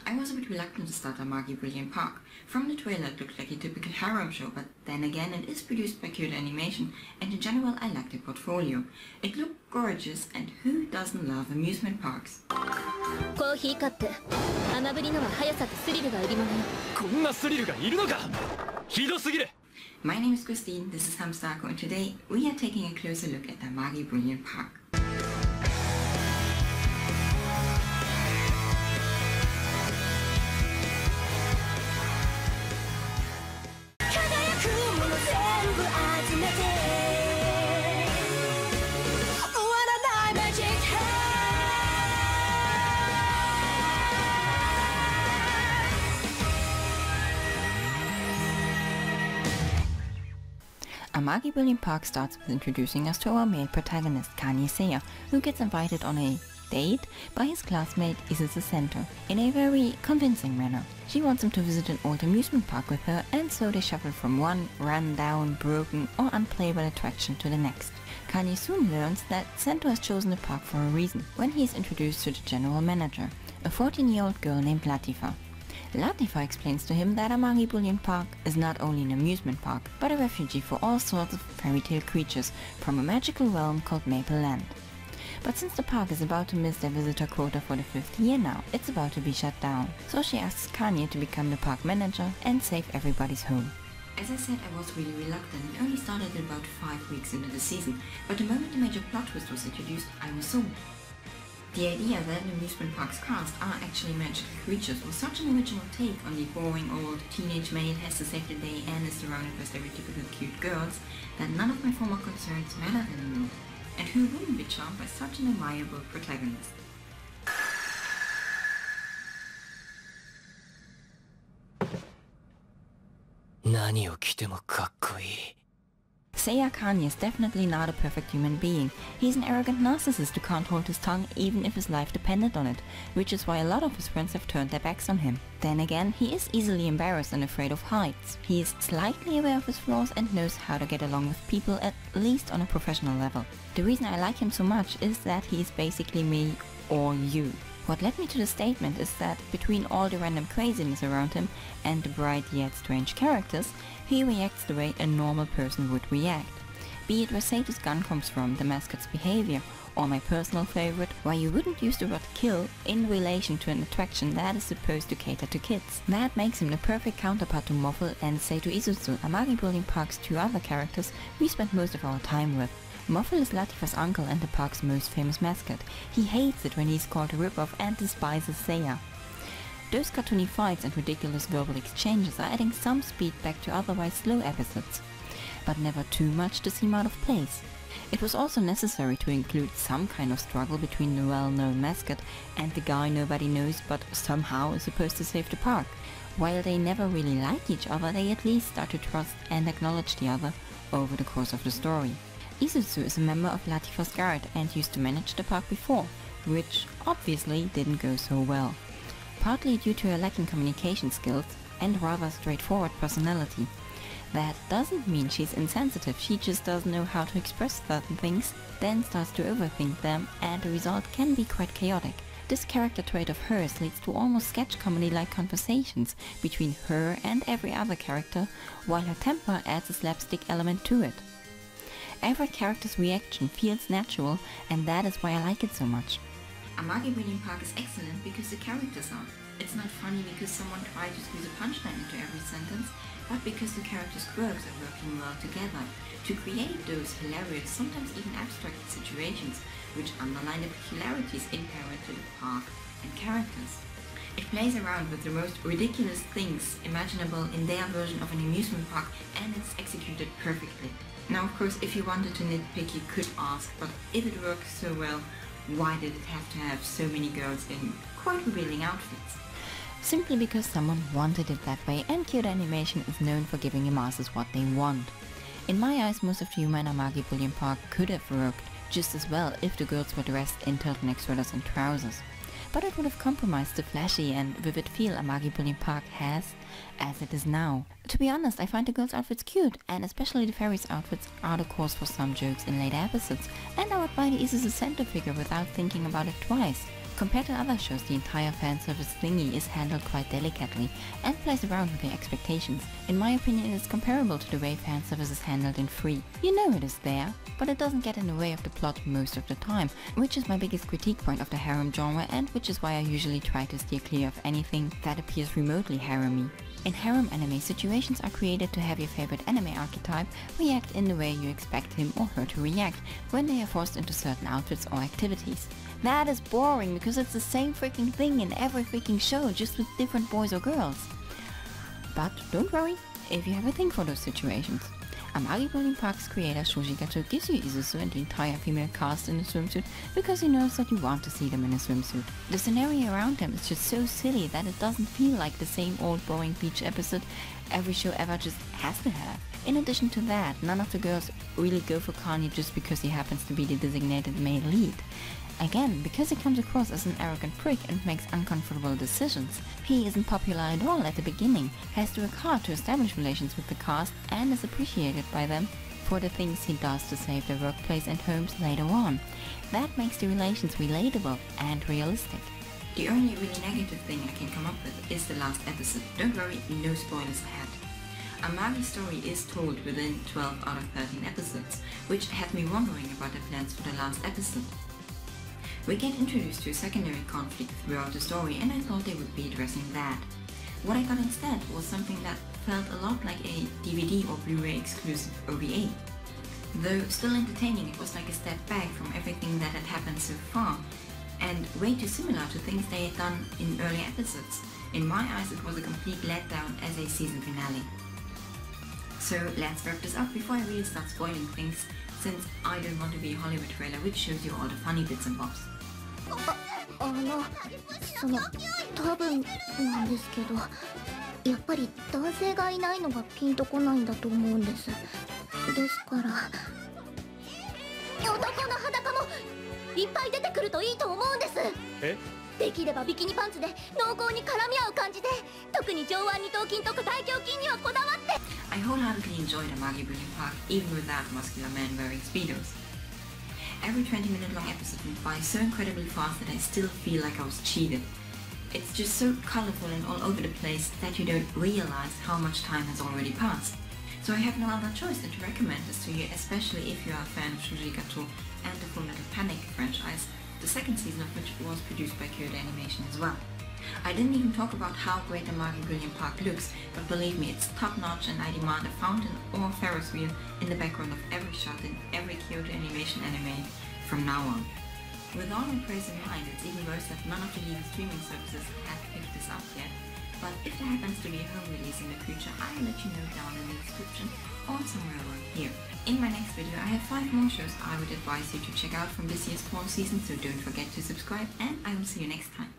I was a bit reluctant to start Amagi Brilliant Park. From the trailer it looked like a typical harem show, but then again it is produced by Kyoto Animation, and in general I liked the portfolio. It looked gorgeous, and who doesn't love amusement parks? My name is Kristin, this is Hamstako, and today we are taking a closer look at the Amagi Brilliant Park. Amagi Brilliant Park starts with introducing us to our male protagonist, Kanye Seiya, who gets invited on a date by his classmate Isuzu Center in a very convincing manner. She wants him to visit an old amusement park with her, and so they shuffle from one run-down, broken or unplayable attraction to the next. Kanye soon learns that Cento has chosen the park for a reason when he is introduced to the general manager, a 14-year-old girl named Latifa. Latifa explains to him that Amagi Brilliant Park is not only an amusement park, but a refuge for all sorts of fairy tale creatures from a magical realm called Maple Land. But since the park is about to miss their visitor quota for the 5th year now, it's about to be shut down. So she asks Kanye to become the park manager and save everybody's home. As I said, I was really reluctant. It only started about 5 weeks into the season, but the moment the major plot twist was introduced, I was sold. The idea that an amusement park's cast are actually magical creatures was such an original take on the boring old teenage male has to save the day and is surrounded by stereotypical cute girls that none of my former concerns mattered anymore. And who wouldn't be charmed by such an admirable protagonist? Seiya Kanye is definitely not a perfect human being. He's an arrogant narcissist who can't hold his tongue even if his life depended on it, which is why a lot of his friends have turned their backs on him. Then again, he is easily embarrassed and afraid of heights. He is slightly aware of his flaws and knows how to get along with people, at least on a professional level. The reason I like him so much is that he is basically me or you. What led me to the statement is that between all the random craziness around him and the bright yet strange characters, he reacts the way a normal person would react. Be it where Sato's gun comes from, the mascot's behavior, or my personal favorite, why you wouldn't use the word kill in relation to an attraction that is supposed to cater to kids. That makes him the perfect counterpart to Moffel and Sato Isuzu, Amagi Brilliant Park's two other characters we spend most of our time with. Moffel is Latifa's uncle and the park's most famous mascot. He hates it when he's called a rip-off and despises Seiya. Those cartoony fights and ridiculous verbal exchanges are adding some speed back to otherwise slow episodes, but never too much to seem out of place. It was also necessary to include some kind of struggle between the well-known mascot and the guy nobody knows but somehow is supposed to save the park. While they never really like each other, they at least start to trust and acknowledge the other over the course of the story. Isuzu is a member of Latifa's guard and used to manage the park before, which obviously didn't go so well. Partly due to her lacking communication skills and rather straightforward personality. That doesn't mean she's insensitive, she just doesn't know how to express certain things, then starts to overthink them, and the result can be quite chaotic. This character trait of hers leads to almost sketch comedy-like conversations between her and every other character, while her temper adds a slapstick element to it. Every character's reaction feels natural, and that is why I like it so much. Amagi Brilliant Park is excellent because the characters are. It's not funny because someone tried to squeeze a punchline into every sentence, but because the characters' quirks are working well together to create those hilarious, sometimes even abstract situations which underline the peculiarities inherent to the park and characters. It plays around with the most ridiculous things imaginable in their version of an amusement park, and it's executed perfectly. Now, of course, if you wanted to nitpick, you could ask, but if it works so well, why did it have to have so many girls in quite revealing outfits? Simply because someone wanted it that way, and Kyoto Animation is known for giving the masses what they want. In my eyes, most of the humor in Amagi Brilliant Park could have worked just as well if the girls were dressed in turtleneck sweaters and trousers. But it would have compromised the flashy and vivid feel Amagi Brilliant Park has as it is now. To be honest, I find the girls' outfits cute, and especially the fairies' outfits are the cause for some jokes in later episodes, and I would buy the Isuzu Center figure without thinking about it twice. Compared to other shows, the entire fanservice thingy is handled quite delicately and plays around with your expectations. In my opinion, it is comparable to the way fanservice is handled in Free. You know it is there, but it doesn't get in the way of the plot most of the time, which is my biggest critique point of the harem genre and which is why I usually try to steer clear of anything that appears remotely harem-y. In harem anime, situations are created to have your favorite anime archetype react in the way you expect him or her to react when they are forced into certain outfits or activities. That is boring because it's the same freaking thing in every freaking show, just with different boys or girls. But don't worry if you have a thing for those situations. Amagi Brilliant Parks creator Shoji Gato gives you Isuzu and the entire female cast in a swimsuit because he knows that you want to see them in a swimsuit. The scenario around them is just so silly that it doesn't feel like the same old boring beach episode every show ever just has to have. In addition to that, none of the girls really go for Kanye just because he happens to be the designated male lead. Again, because he comes across as an arrogant prick and makes uncomfortable decisions. He isn't popular at all at the beginning, has to work hard to establish relations with the cast and is appreciated by them for the things he does to save their workplace and homes later on. That makes the relations relatable and realistic. The only really negative thing I can come up with is the last episode. Don't worry, no spoilers ahead. Amagi's story is told within 12 out of 13 episodes, which had me wondering about the plans for the last episode. We get introduced to a secondary conflict throughout the story and I thought they would be addressing that. What I got instead was something that felt a lot like a DVD or Blu-ray exclusive OVA. Though still entertaining, it was like a step back from everything that had happened so far and way too similar to things they had done in earlier episodes. In my eyes it was a complete letdown as a season finale. So let's wrap this up before I really start spoiling things, since I don't want to be a Hollywood trailer which shows you all the funny bits and bobs. 多分なんですけど、やっぱり男性がいないのがピンとこないんだと思うんです。ですから、男の裸もいっぱい出てくるといいと思うんです。え？できればビキニパンツで濃厚に絡み合う感じで、特に上腕二頭筋とか大胸筋にはこだわって。I wholeheartedly enjoyed Amagi Brilliant Park, even without muscular men wearing speedos. Every 20-minute long episode went by so incredibly fast that I still feel like I was cheated. It's just so colorful and all over the place that you don't realize how much time has already passed. So I have no other choice than to recommend this to you, especially if you are a fan of Shoji Gato and the Fullmetal Panic franchise, the second season of which was produced by Kyoto Animation as well. I didn't even talk about how great Amagi Brilliant Park looks, but believe me, it's top-notch and I demand a fountain or Ferris wheel in the background of every shot in every Kyoto Animation anime from now on. With all my praise in mind, it's even worse that none of the leading streaming services have picked this up yet, but if there happens to be a home release in the future, I'll let you know down in the description or somewhere around here. In my next video I have 5 more shows I would advise you to check out from this year's fall season, so don't forget to subscribe and I will see you next time.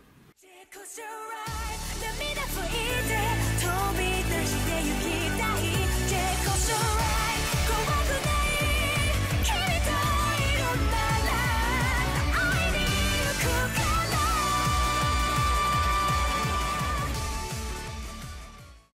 Close your